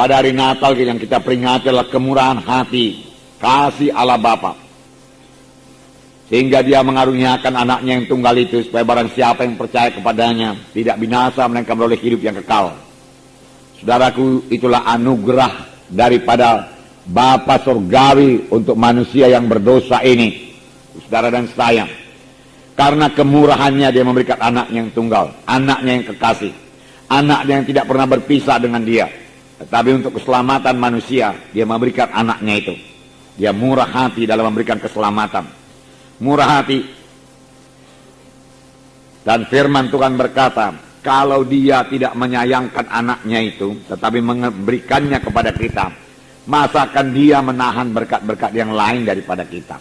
pada hari Natal yang kita peringati adalah kemurahan hati, kasih Allah Bapa. Sehingga dia mengaruniakan anaknya yang tunggal itu, supaya barang siapa yang percaya kepadanya tidak binasa, melainkan beroleh hidup yang kekal. Saudaraku, itulah anugerah daripada Bapa Surgawi untuk manusia yang berdosa ini, saudara dan saya. Karena kemurahannya dia memberikan anaknya yang tunggal, anaknya yang kekasih, anaknya yang tidak pernah berpisah dengan dia. Tetapi untuk keselamatan manusia, dia memberikan anaknya itu. Dia murah hati dalam memberikan keselamatan. Murah hati. Dan firman Tuhan berkata, kalau dia tidak menyayangkan anaknya itu, tetapi memberikannya kepada kita, masakan dia menahan berkat-berkat yang lain daripada kita.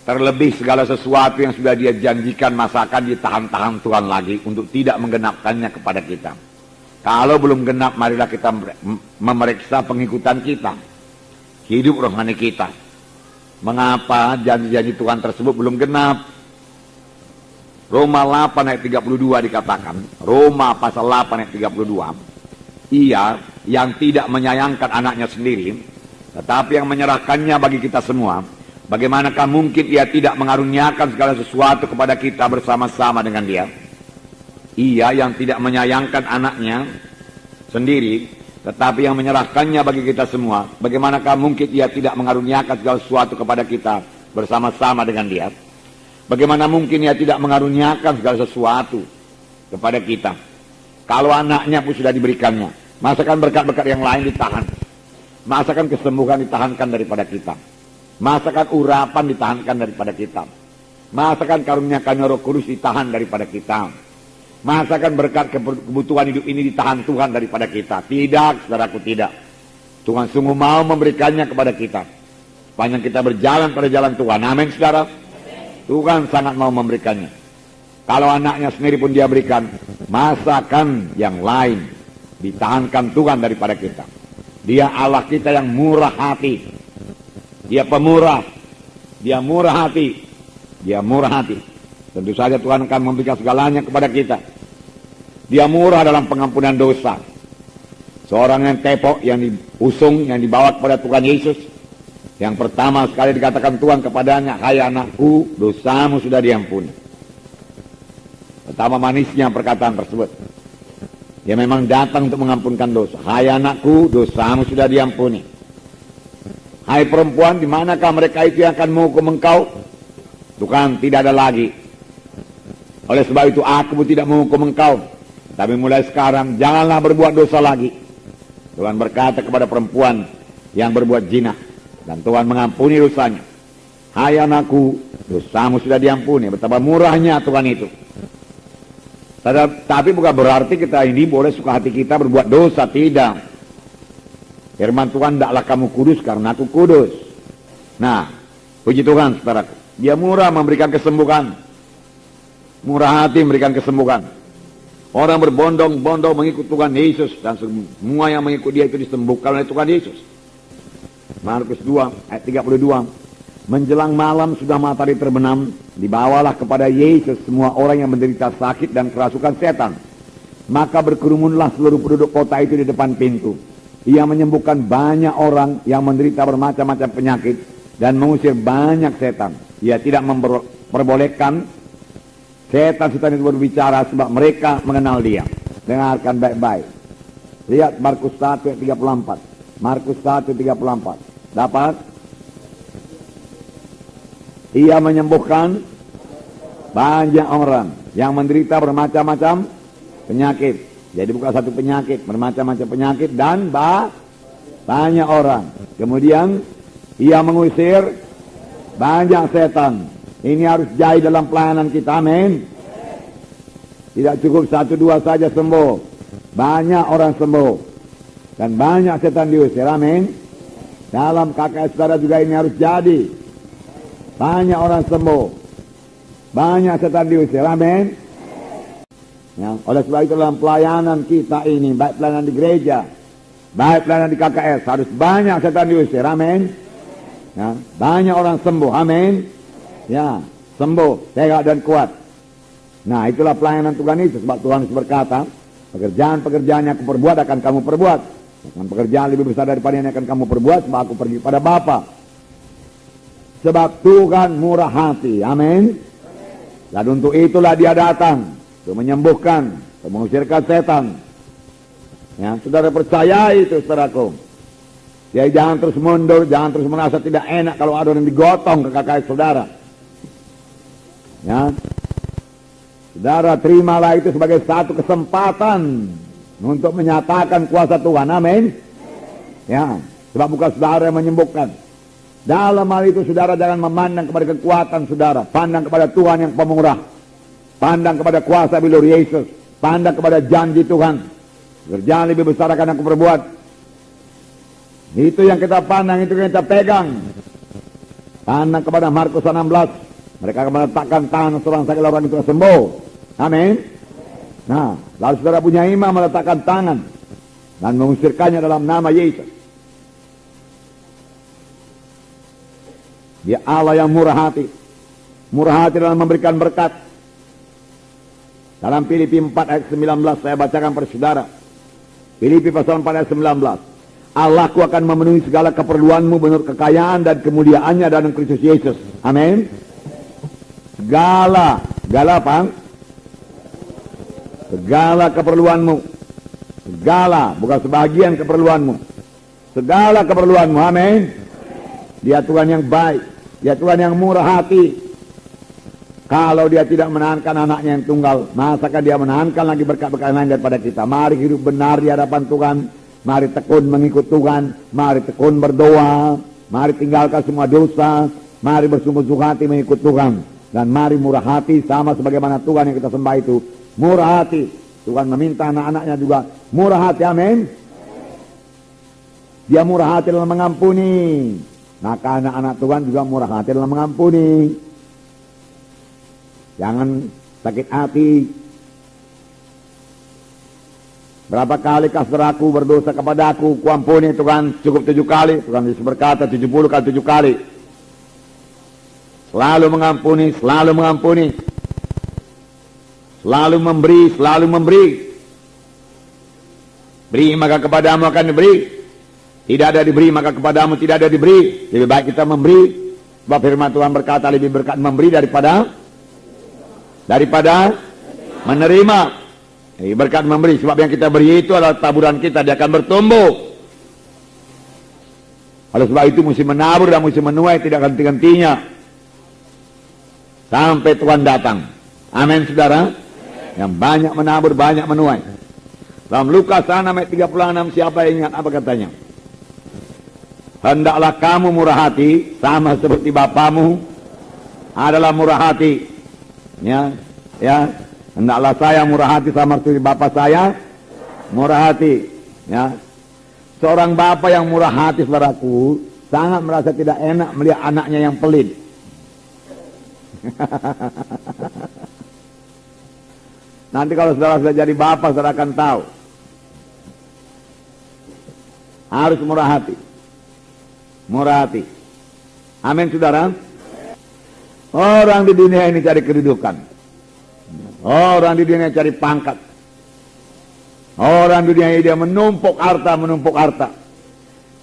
Terlebih segala sesuatu yang sudah dia janjikan, masakan ditahan-tahan Tuhan lagi untuk tidak menggenapkannya kepada kita. Kalau belum genap, marilah kita memeriksa pengikutan kita, hidup rohani kita. Mengapa janji-janji Tuhan tersebut belum genap? Roma 8 ayat 32 dikatakan, Roma pasal 8 ayat 32, ia yang tidak menyayangkan anaknya sendiri, tetapi yang menyerahkannya bagi kita semua, bagaimanakah mungkin ia tidak mengaruniakan segala sesuatu kepada kita bersama-sama dengan dia? Ia yang tidak menyayangkan anaknya sendiri, tetapi yang menyerahkannya bagi kita semua, bagaimanakah mungkin ia tidak mengaruniakan segala sesuatu kepada kita bersama-sama dengan dia? Bagaimana mungkin ia tidak mengaruniakan segala sesuatu kepada kita? Kalau anaknya pun sudah diberikannya, masakan berkat-berkat yang lain ditahan? Masakan kesembuhan ditahankan daripada kita? Masakan urapan ditahankan daripada kita? Masakan karunia-Karunia Roh Kudus ditahan daripada kita? Masakan berkat kebutuhan hidup ini ditahan Tuhan daripada kita? Tidak, saudaraku, tidak. Tuhan sungguh mau memberikannya kepada kita, sepanjang kita berjalan pada jalan Tuhan. Amin, saudara. Tuhan sangat mau memberikannya. Kalau anaknya sendiri pun dia berikan, masakan yang lain ditahankan Tuhan daripada kita? Dia Allah kita yang murah hati. Dia pemurah. Dia murah hati. Dia murah hati. Tentu saja Tuhan akan memberikan segalanya kepada kita. Dia murah dalam pengampunan dosa. Seorang yang tepok, yang diusung, yang dibawa kepada Tuhan Yesus, yang pertama sekali dikatakan Tuhan kepadanya, hai anakku, dosamu sudah diampuni. Pertama manisnya perkataan tersebut. Dia memang datang untuk mengampunkan dosa. Hai anakku, dosamu sudah diampuni. Hai perempuan, di manakah mereka itu yang akan menghukum engkau? Tuhan, tidak ada lagi. Oleh sebab itu aku pun tidak menghukum engkau, tapi mulai sekarang janganlah berbuat dosa lagi. Tuhan berkata kepada perempuan yang berbuat zina, dan Tuhan mengampuni dosanya. Hai anakku, dosamu sudah diampuni. Betapa murahnya Tuhan itu. Tapi bukan berarti kita ini boleh suka hati kita berbuat dosa, tidak. Firman Tuhan, tidaklah kamu kudus karena aku kudus. Nah, puji Tuhan, saudaraku. Dia murah memberikan kesembuhan. Murah hati memberikan kesembuhan. Orang berbondong-bondong mengikut Tuhan Yesus, dan semua yang mengikut dia itu disembuhkan oleh Tuhan Yesus. Markus 2 ayat 32. Menjelang malam sudah matahari terbenam, dibawalah kepada Yesus semua orang yang menderita sakit dan kerasukan setan. Maka berkerumunlah seluruh penduduk kota itu di depan pintu. Ia menyembuhkan banyak orang yang menderita bermacam-macam penyakit dan mengusir banyak setan. Ia tidak memperbolehkan setan-setan itu berbicara, sebab mereka mengenal dia. Dengarkan baik-baik. Lihat Markus 1 ayat 34. Markus 1 ayat 34. Dapat? Ia menyembuhkan banyak orang yang menderita bermacam-macam penyakit. Jadi bukan satu penyakit, bermacam-macam penyakit dan banyak orang. Kemudian ia mengusir banyak setan. Ini harus jadi dalam pelayanan kita, amin. Tidak cukup 1-2 saja sembuh, banyak orang sembuh dan banyak setan diusir, amin. Dalam KKS saudara juga ini harus jadi. Banyak orang sembuh, banyak setan diusir, amin. Ya, oleh sebab itu dalam pelayanan kita ini, baik pelayanan di gereja, baik pelayanan di KKS, harus banyak setan diusir, amin. Ya, banyak orang sembuh, amin. Ya, sembuh, sehat dan kuat. Nah, itulah pelayanan Tuhan Yesus. Sebab Tuhan Yesus berkata, pekerjaan-pekerjaan yang aku perbuat akan kamu perbuat. Dengan pekerjaan lebih besar daripada yang akan kamu perbuat, sebab aku pergi pada Bapa. Sebab Tuhan murah hati. Amin. Dan untuk itulah dia datang, untuk menyembuhkan, untuk mengusirkan setan. Ya, saudara percaya itu, saudaraku. Ya, jangan terus mundur, jangan terus merasa tidak enak kalau ada orang digotong ke kaki saudara. Ya, saudara terimalah itu sebagai satu kesempatan untuk menyatakan kuasa Tuhan. Amin. Ya, sebab bukan saudara yang menyembuhkan. Dalam hal itu saudara jangan memandang kepada kekuatan saudara, pandang kepada Tuhan yang pemurah, pandang kepada kuasa bilur Yesus, pandang kepada janji Tuhan. Kerjaan lebih besar akan aku perbuat. Itu yang kita pandang, itu yang kita pegang. Pandang kepada Markus 16, mereka akan meletakkan tangan seorang sakit, orang itu sembuh. Amin. Nah, lalu saudara punya iman meletakkan tangan dan mengusirkannya dalam nama Yesus. Dia Allah yang murah hati. Murah hati dalam memberikan berkat. Dalam Filipi 4 ayat 19 saya bacakan pada saudara. Filipi pasal 4 ayat 19. Allahku akan memenuhi segala keperluanmu menurut kekayaan dan kemuliaannya dalam Kristus Yesus. Amin. Segala apa? Segala keperluanmu. Segala, bukan sebagian keperluanmu. Segala keperluanmu. Amin. Dia Tuhan yang baik, dia Tuhan yang murah hati. Kalau dia tidak menahankan anaknya yang tunggal, masakan dia menahankan lagi berkat-berkat lain daripada kita. Mari hidup benar di hadapan Tuhan, mari tekun mengikut Tuhan, mari tekun berdoa, mari tinggalkan semua dosa, mari bersungguh-sungguh hati mengikut Tuhan, dan mari murah hati sama sebagaimana Tuhan yang kita sembah itu murah hati. Tuhan meminta anak-anaknya juga murah hati. Amin. Dia murah hati dalam mengampuni. Maka anak-anak Tuhan juga murah hati dalam mengampuni. Jangan sakit hati. Berapa kali saudaraku berdosa kepadaku, kuampuni Tuhan, cukup 7 kali. Tuhan Yesus berkata 70 kali 7 kali. Selalu mengampuni, selalu mengampuni. Selalu memberi, selalu memberi. Beri maka kepadamu akan diberi. Tidak ada diberi maka kepadamu tidak ada diberi. Lebih baik kita memberi. Sebab firman Tuhan berkata lebih berkat memberi daripada menerima. Berkat memberi. Sebab yang kita beri itu adalah taburan kita. Dia akan bertumbuh. Oleh sebab itu mesti menabur dan mesti menuai. Tidak ganti-gantinya. Sampai Tuhan datang. Amin saudara. Yang banyak menabur banyak menuai. Dalam Lukas 6 ayat 36 siapa yang ingat apa katanya? Hendaklah kamu murah hati sama seperti Bapamu adalah murah hati. Ya, ya. Hendaklah saya murah hati sama seperti Bapa saya murah hati. Ya. Seorang bapa yang murah hati, saudaraku, sangat merasa tidak enak melihat anaknya yang pelit. Nanti kalau saudara sudah jadi bapak, saudara akan tahu. Harus murah hati. Murah hati. Amin saudara. Orang di dunia ini cari kedudukan. Orang di dunia ini cari pangkat. Orang di dunia ini dia menumpuk harta.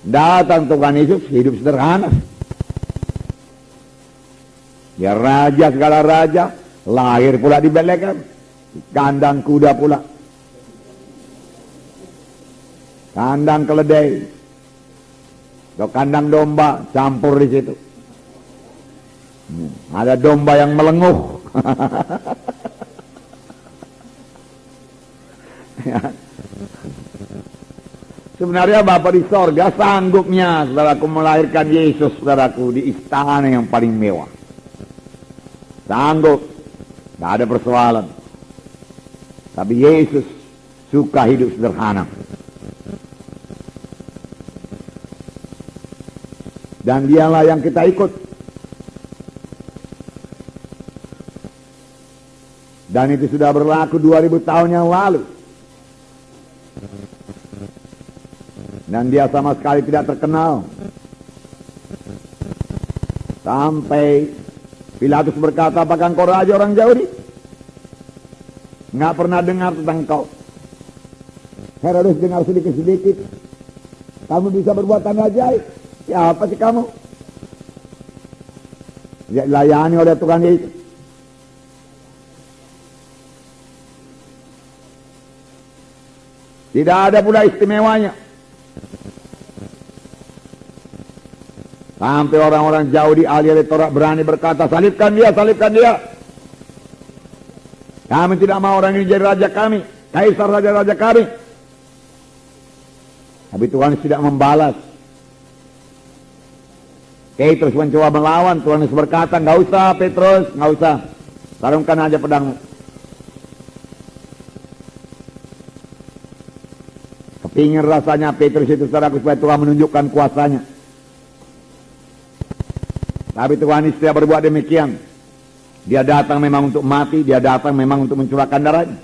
Datang Tuhan Yesus hidup sederhana. Dia raja segala raja. Lahir pula di Betlehem. Kandang kuda pula. Kandang keledai. Atau kandang domba campur di situ. Ada domba yang melenguh. Ya. Sebenarnya Bapa di sorga sanggupnya saudaraku melahirkan Yesus saudaraku di istana yang paling mewah. Sanggup. Tidak ada persoalan. Tapi Yesus suka hidup sederhana. Dan dialah yang kita ikut. Dan itu sudah berlaku 2000 tahun yang lalu. Dan dia sama sekali tidak terkenal. Sampai Pilatus berkata, apakah engkau raja orang Yahudi? Nggak pernah dengar tentang engkau. Herodes dengar sedikit-sedikit. Kamu bisa berbuat tanda ajaib. Siapa sih kamu? Dia dilayani oleh Tuhan Yesus. Tidak ada pula istimewanya. Sampai orang-orang jauh di ahli Taurat berani berkata, salibkan dia, salibkan dia. Kami tidak mau orang ini jadi raja kami, kaisar raja-raja kami. Tapi Tuhan tidak membalas. Petrus mencoba melawan, Tuhan Yesus berkata, nggak usah Petrus, nggak usah. Sarungkan aja pedangmu. Kepingin rasanya Petrus itu saudaraku supaya Tuhan menunjukkan kuasanya. Tapi Tuhan Yesus tidak berbuat demikian. Dia datang memang untuk mati, dia datang memang untuk mencurahkan darahnya.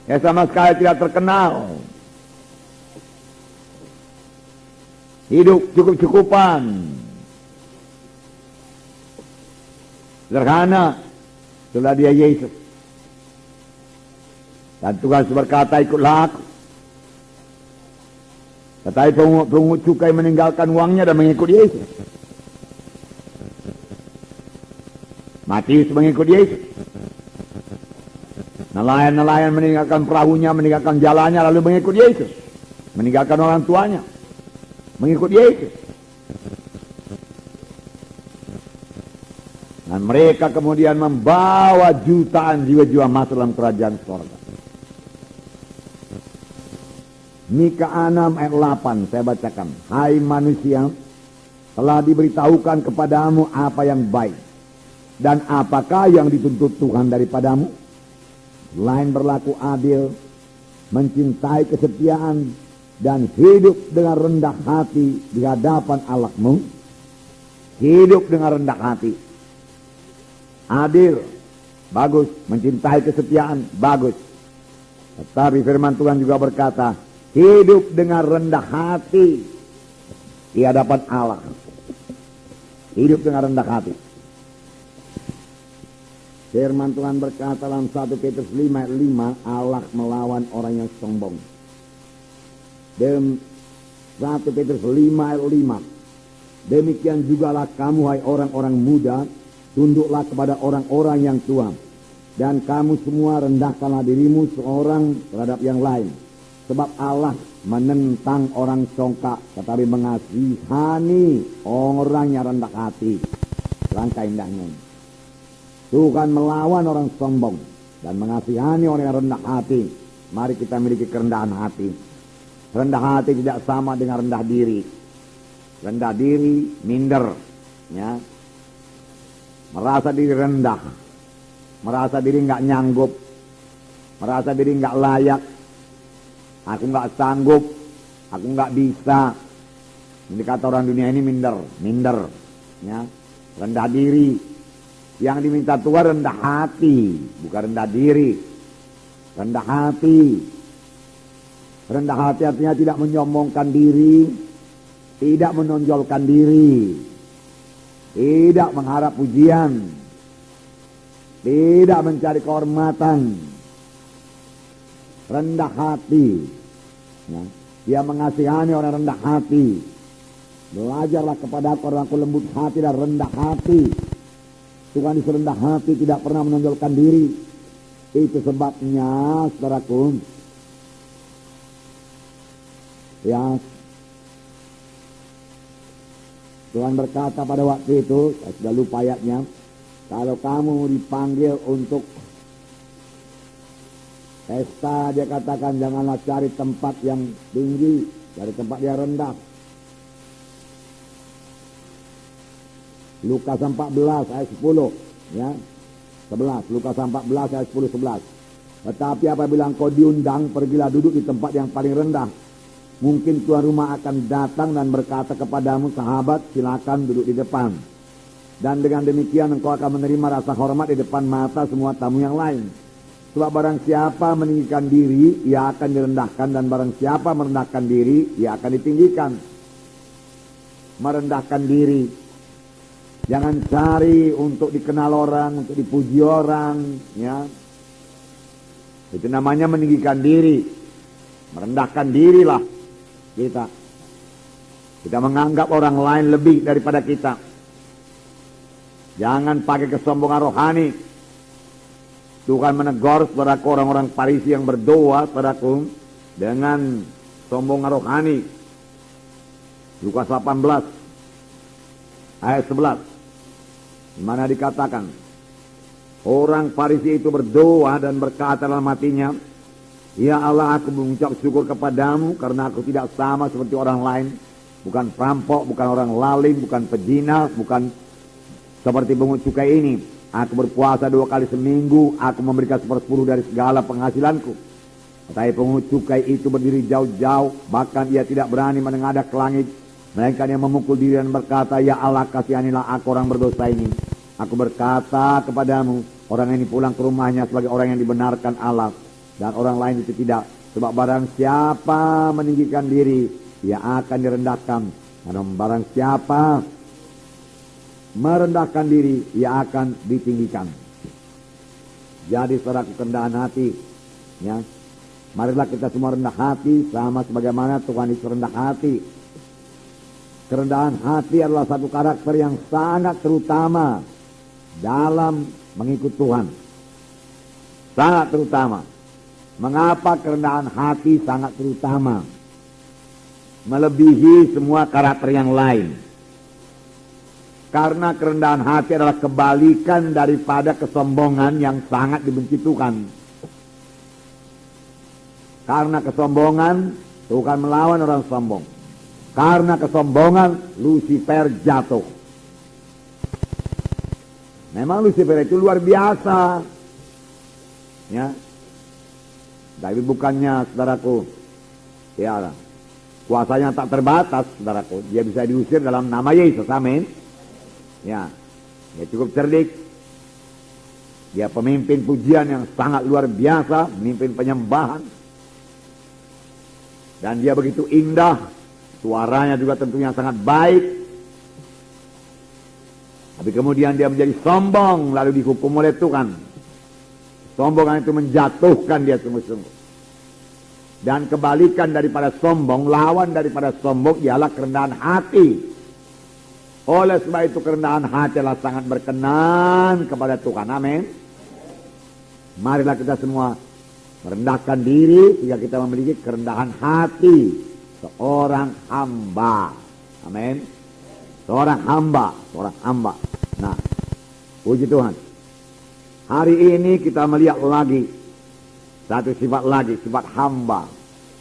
Ya sama sekali tidak terkenal. Hidup cukup-cukupan. Sederhana. Itulah dia Yesus. Dan Tuhan berkata, ikutlah aku. Tetapi pungut cukai meninggalkan uangnya dan mengikut Yesus. Matius mengikut Yesus. Nelayan-nelayan meninggalkan perahunya, meninggalkan jalannya, lalu mengikut Yesus. Meninggalkan orang tuanya, mengikut Yesus. Dan mereka kemudian membawa jutaan jiwa-jiwa masuk dalam kerajaan surga. Mika 6 ayat 8 saya bacakan. Hai manusia, telah diberitahukan kepadamu apa yang baik. Dan apakah yang dituntut Tuhan daripadamu? Selain berlaku adil, mencintai kesetiaan, dan hidup dengan rendah hati di hadapan Allahmu. Hidup dengan rendah hati. Adil, bagus. Mencintai kesetiaan, bagus. Tetapi firman Tuhan juga berkata, hidup dengan rendah hati di hadapan Allah. Hidup dengan rendah hati. Firman Tuhan berkata dalam 1 Petrus 5 ayat 5, Allah melawan orang yang sombong. Dan 1 Petrus 5 ayat 5, demikian jugalah kamu hai orang-orang muda, tunduklah kepada orang-orang yang tua. Dan kamu semua rendahkanlah dirimu seorang terhadap yang lain. Sebab Allah menentang orang congkak, tetapi mengasihani orang yang rendah hati. Langkah indahnya. Tuhan melawan orang sombong dan mengasihani orang yang rendah hati. Mari kita miliki kerendahan hati. Rendah hati tidak sama dengan rendah diri. Rendah diri, minder, ya. Merasa diri rendah, merasa diri nggak nyanggup, merasa diri nggak layak. Aku nggak sanggup, aku nggak bisa. Ini kata orang dunia ini minder, ya. Rendah diri. Yang diminta Tuhan rendah hati, bukan rendah diri. Rendah hati. Rendah hati artinya tidak menyombongkan diri, tidak menonjolkan diri, tidak mengharap pujian, tidak mencari kehormatan. Rendah hati. Ya. Dia mengasihani orang rendah hati. Belajarlah kepada aku lembut hati dan rendah hati. Tuhan Yesus rendah hati, tidak pernah menonjolkan diri. Itu sebabnya, saudaraku, ya, Tuhan berkata pada waktu itu, saya sudah lupa ayatnya, kalau kamu dipanggil untuk pesta, dia katakan janganlah cari tempat yang tinggi, cari tempat yang rendah. Lukas 14 ayat 10, ya. 11, Lukas 14 ayat 10 11. Tetapi apabila engkau diundang, pergilah duduk di tempat yang paling rendah. Mungkin tuan rumah akan datang dan berkata kepadamu, sahabat, silakan duduk di depan. Dan dengan demikian engkau akan menerima rasa hormat di depan mata semua tamu yang lain. Sebab barang siapa meninggikan diri, ia akan direndahkan, dan barang siapa merendahkan diri, ia akan ditinggikan. Merendahkan diri. Jangan cari untuk dikenal orang, untuk dipuji orang, ya. Itu namanya meninggikan diri. Merendahkan dirilah kita. Kita menganggap orang lain lebih daripada kita. Jangan pakai kesombongan rohani. Tuhan menegur saudaraku orang-orang Farisi yang berdoa saudaraku dengan sombongan rohani. Lukas 18 ayat 11, di mana dikatakan orang Farisi itu berdoa dan berkata dalam hatinya, "Ya Allah, aku mengucap syukur kepadamu karena aku tidak sama seperti orang lain, bukan perampok, bukan orang lalim, bukan pezina, bukan seperti pungut cukai ini. Aku berpuasa 2 kali seminggu, aku memberikan 1/10 dari segala penghasilanku." Tetapi pungut cukai itu berdiri jauh-jauh, bahkan ia tidak berani menengadah ke langit, melainkan dia memukul diri dan berkata, "Ya Allah, kasihanilah aku orang berdosa ini. Aku berkata kepadamu, orang ini pulang ke rumahnya sebagai orang yang dibenarkan Allah, dan orang lain itu tidak. Sebab barang siapa meninggikan diri, ia akan direndahkan. Dan barang siapa merendahkan diri, ia akan ditinggikan." Jadi saudaraku, kerendahan hati, ya, marilah kita semua rendah hati sama sebagaimana Tuhan Yesus rendah hati. Kerendahan hati adalah satu karakter yang sangat terutama dalam mengikut Tuhan. Sangat terutama. Mengapa kerendahan hati sangat terutama? Melebihi semua karakter yang lain. Karena kerendahan hati adalah kebalikan daripada kesombongan yang sangat dibenci Tuhan. Karena kesombongan, Tuhan melawan orang sombong. Karena kesombongan, Lucifer jatuh. Memang Lucifer itu luar biasa, ya. Tapi bukannya, saudaraku, ya, kuasanya tak terbatas, saudaraku. Dia bisa diusir dalam nama Yesus, amin. Ya, dia cukup cerdik. Dia pemimpin pujian yang sangat luar biasa, pemimpin penyembahan. Dan dia begitu indah. Suaranya juga tentunya sangat baik. Tapi kemudian dia menjadi sombong, lalu dihukum oleh Tuhan. Sombongan itu menjatuhkan dia sungguh-sungguh. Dan kebalikan daripada sombong, lawan daripada sombong ialah kerendahan hati. Oleh sebab itu kerendahan hati adalah sangat berkenan kepada Tuhan. Amin. Marilah kita semua merendahkan diri sehingga kita memiliki kerendahan hati. Seorang hamba. Amin. Seorang hamba. Seorang hamba. Nah, puji Tuhan. Hari ini kita melihat lagi satu sifat lagi, sifat hamba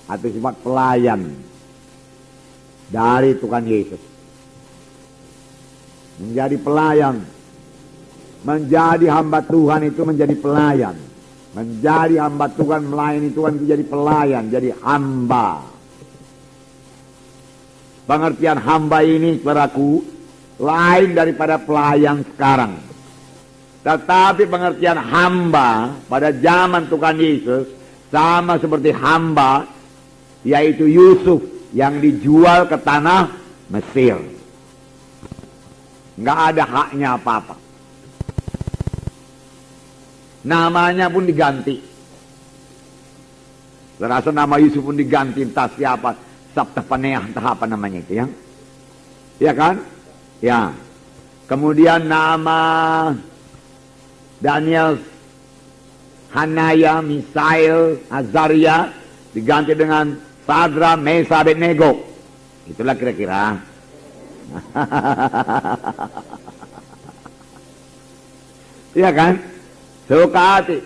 atau sifat pelayan dari Tuhan Yesus. Menjadi pelayan. Menjadi hamba Tuhan itu menjadi pelayan. Menjadi hamba Tuhan, melayani Tuhan itu jadi pelayan, jadi hamba. Pengertian hamba ini, saudaraku, lain daripada pelayan sekarang. Tetapi pengertian hamba pada zaman Tuhan Yesus sama seperti hamba, yaitu Yusuf yang dijual ke tanah Mesir. Nggak ada haknya apa-apa. Namanya pun diganti. Saya rasa nama Yusuf pun diganti, entah siapa. Sabta Paneah, entah apa namanya itu, ya. Ya kan? Ya. Kemudian nama Daniel, Hanaya, Misael, Azaria diganti dengan Sadra, Mesa, Abednego. Itulah kira-kira. Iya kan? Suka hati.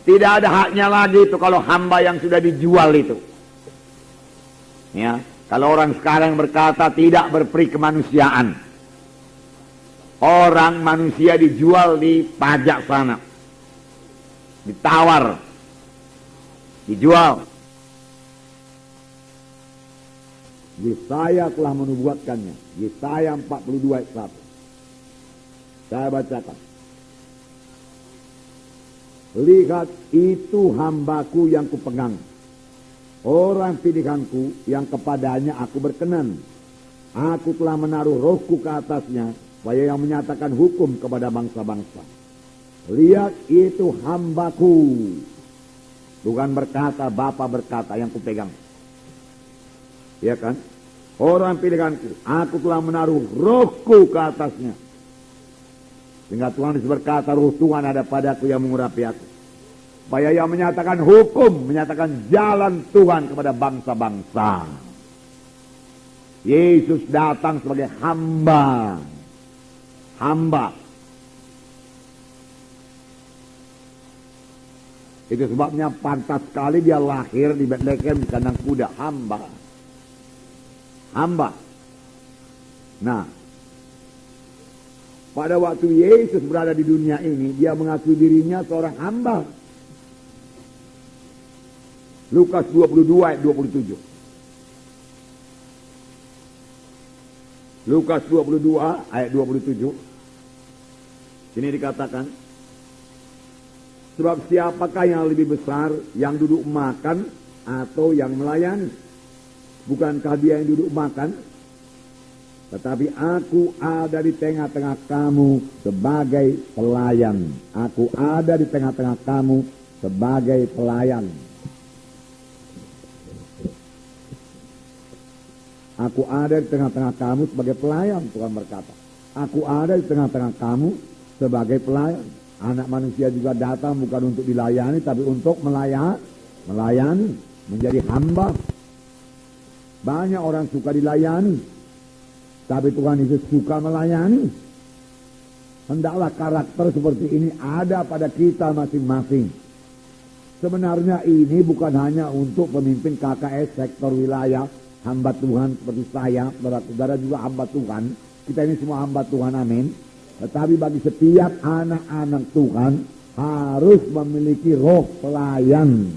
Tidak ada haknya lagi itu kalau hamba yang sudah dijual itu. Ya, kalau orang sekarang berkata tidak berperi kemanusiaan. Orang manusia dijual di pajak sana. Ditawar. Dijual. Yesaya telah menubuatkannya. Yesaya 42 ayat 1. Saya bacakan. Lihat, itu hambaku yang kupegang. Orang pilihanku yang kepadanya aku berkenan. Aku telah menaruh rohku ke atasnya, supaya yang menyatakan hukum kepada bangsa-bangsa. Lihat, itu hambaku. Tuhan berkata, Bapa berkata, yang kupegang. Ya kan? orang pilihanku, aku telah menaruh rohku ke atasnya. Sehingga Tuhan Yesus berkata, roh Tuhan ada padaku yang mengurapi aku. Supaya ia menyatakan hukum, menyatakan jalan Tuhan kepada bangsa-bangsa. Yesus datang sebagai hamba. Hamba. Itu sebabnya pantas sekali dia lahir di Bethlehem di kandang kuda. Hamba. Hamba. Nah, pada waktu Yesus berada di dunia ini, dia mengakui dirinya seorang hamba. Lukas 22 ayat 27. Lukas 22 ayat 27. Sini dikatakan, sebab siapakah yang lebih besar, yang duduk makan atau yang melayani? Bukankah dia yang duduk makan? Tetapi aku ada di tengah-tengah kamu sebagai pelayan. Aku ada di tengah-tengah kamu sebagai pelayan. Aku ada di tengah-tengah kamu sebagai pelayan, Tuhan berkata. Aku ada di tengah-tengah kamu sebagai pelayan. Anak manusia juga datang bukan untuk dilayani, tapi untuk melayani, menjadi hamba. Banyak orang suka dilayani, tapi Tuhan Yesus suka melayani. Hendaklah karakter seperti ini ada pada kita masing-masing. Sebenarnya ini bukan hanya untuk pemimpin KKS sektor wilayah, hamba Tuhan seperti saya, saudara-saudara juga hamba Tuhan. Kita ini semua hamba Tuhan, amin. Tetapi bagi setiap anak-anak Tuhan harus memiliki roh pelayan.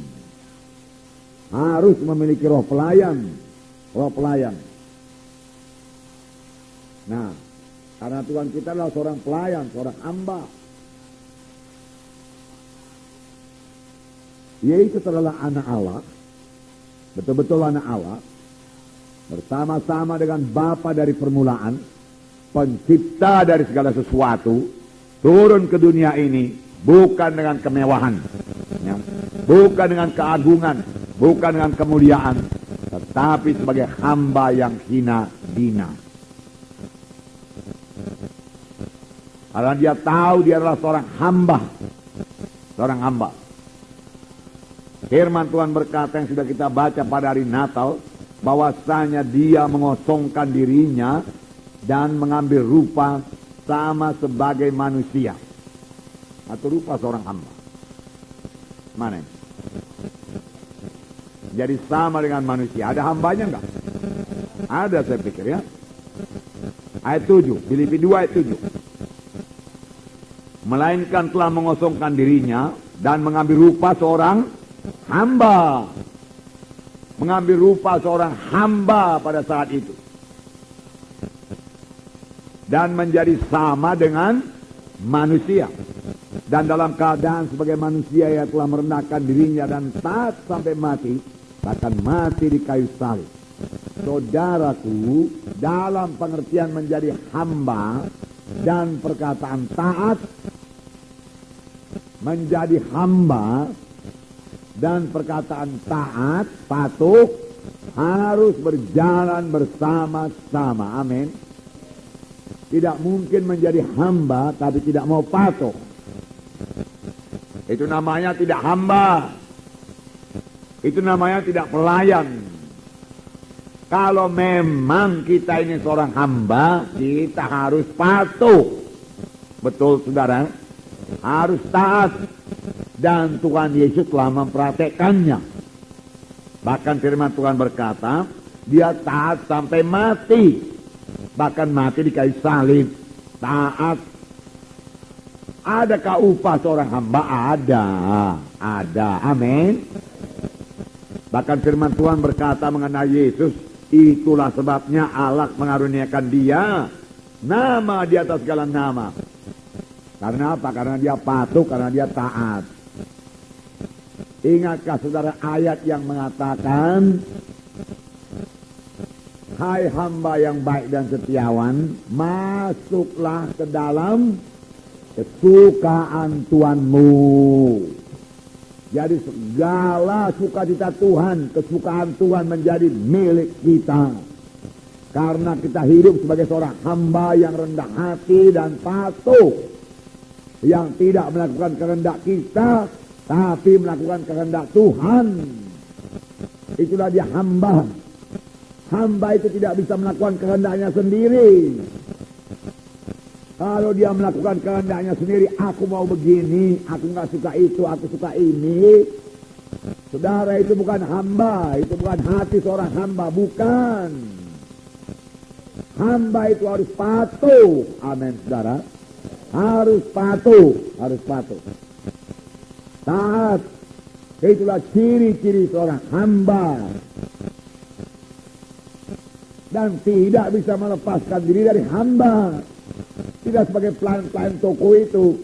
Harus memiliki roh pelayan. Roh pelayan. Nah, karena Tuhan kita adalah seorang pelayan, seorang hamba. Yesus adalah anak Allah. Betul-betul anak Allah. Bersama-sama dengan Bapa dari permulaan, pencipta dari segala sesuatu, turun ke dunia ini bukan dengan kemewahan, ya, bukan dengan keagungan, bukan dengan kemuliaan, tetapi sebagai hamba yang hina dina. Karena dia tahu dia adalah seorang hamba, seorang hamba. Firman Tuhan berkata yang sudah kita baca pada hari Natal, bahwasanya dia mengosongkan dirinya dan mengambil rupa sama sebagai manusia atau rupa seorang hamba. Mana ini? Jadi sama dengan manusia. Ada hambanya enggak? Ada, saya pikir, ya. Ayat 7, Filipi 2 ayat 7. Melainkan telah mengosongkan dirinya dan mengambil rupa seorang hamba. Mengambil rupa seorang hamba pada saat itu. Dan menjadi sama dengan manusia. Dan dalam keadaan sebagai manusia ia telah merendahkan dirinya dan taat sampai mati. Bahkan mati di kayu salib. Saudaraku, dalam pengertian menjadi hamba dan perkataan taat, menjadi hamba dan perkataan taat, patuh, harus berjalan bersama-sama. Amin. Tidak mungkin menjadi hamba tapi tidak mau patuh. Itu namanya tidak hamba. Itu namanya tidak pelayan. Kalau memang kita ini seorang hamba, kita harus patuh. Betul, saudara? Harus taat. Dan Tuhan Yesus telah mempraktekkannya. Bahkan firman Tuhan berkata, dia taat sampai mati. Bahkan mati di kayu salib. Taat. Adakah upah seorang hamba? Ada. Ada. Amin. Bahkan firman Tuhan berkata mengenai Yesus, itulah sebabnya Allah mengaruniakan dia nama di atas segala nama. Karena apa? Karena dia patuh, karena dia taat. Ingatkah saudara ayat yang mengatakan, hai hamba yang baik dan setiawan, masuklah ke dalam kesukaan Tuhanmu. Jadi segala sukacita Tuhan, kesukaan Tuhan menjadi milik kita. Karena kita hidup sebagai seorang hamba yang rendah hati dan patuh, yang tidak melakukan kehendak kita, tapi melakukan kehendak Tuhan. Itulah dia hamba. Hamba itu tidak bisa melakukan kehendaknya sendiri. Kalau dia melakukan kehendaknya sendiri, aku mau begini, aku nggak suka itu, aku suka ini. Saudara, itu bukan hamba, itu bukan hati seorang hamba, bukan. Hamba itu harus patuh. Amin, saudara. Harus patuh, harus patuh. Taat. Itulah ciri-ciri seorang hamba. Dan tidak bisa melepaskan diri dari hamba. Tidak sebagai pelayan-pelayan toko itu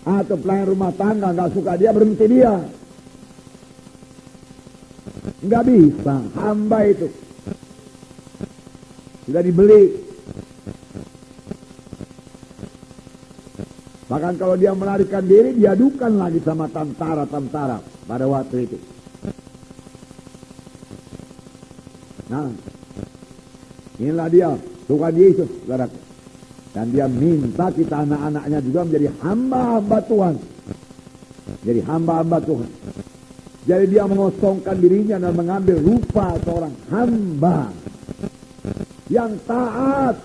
atau pelayan rumah tangga, nggak suka dia, berhenti dia. Nggak bisa. Hamba itu sudah dibeli. Bahkan kalau dia melarikan diri, diadukan lagi sama tentara-tentara pada waktu itu. Nah, inilah dia Tuhan Yesus, saudaraku. Dan dia minta kita anak-anaknya juga menjadi hamba-hamba Tuhan. Jadi hamba-hamba Tuhan. Jadi dia mengosongkan dirinya dan mengambil rupa seorang hamba yang taat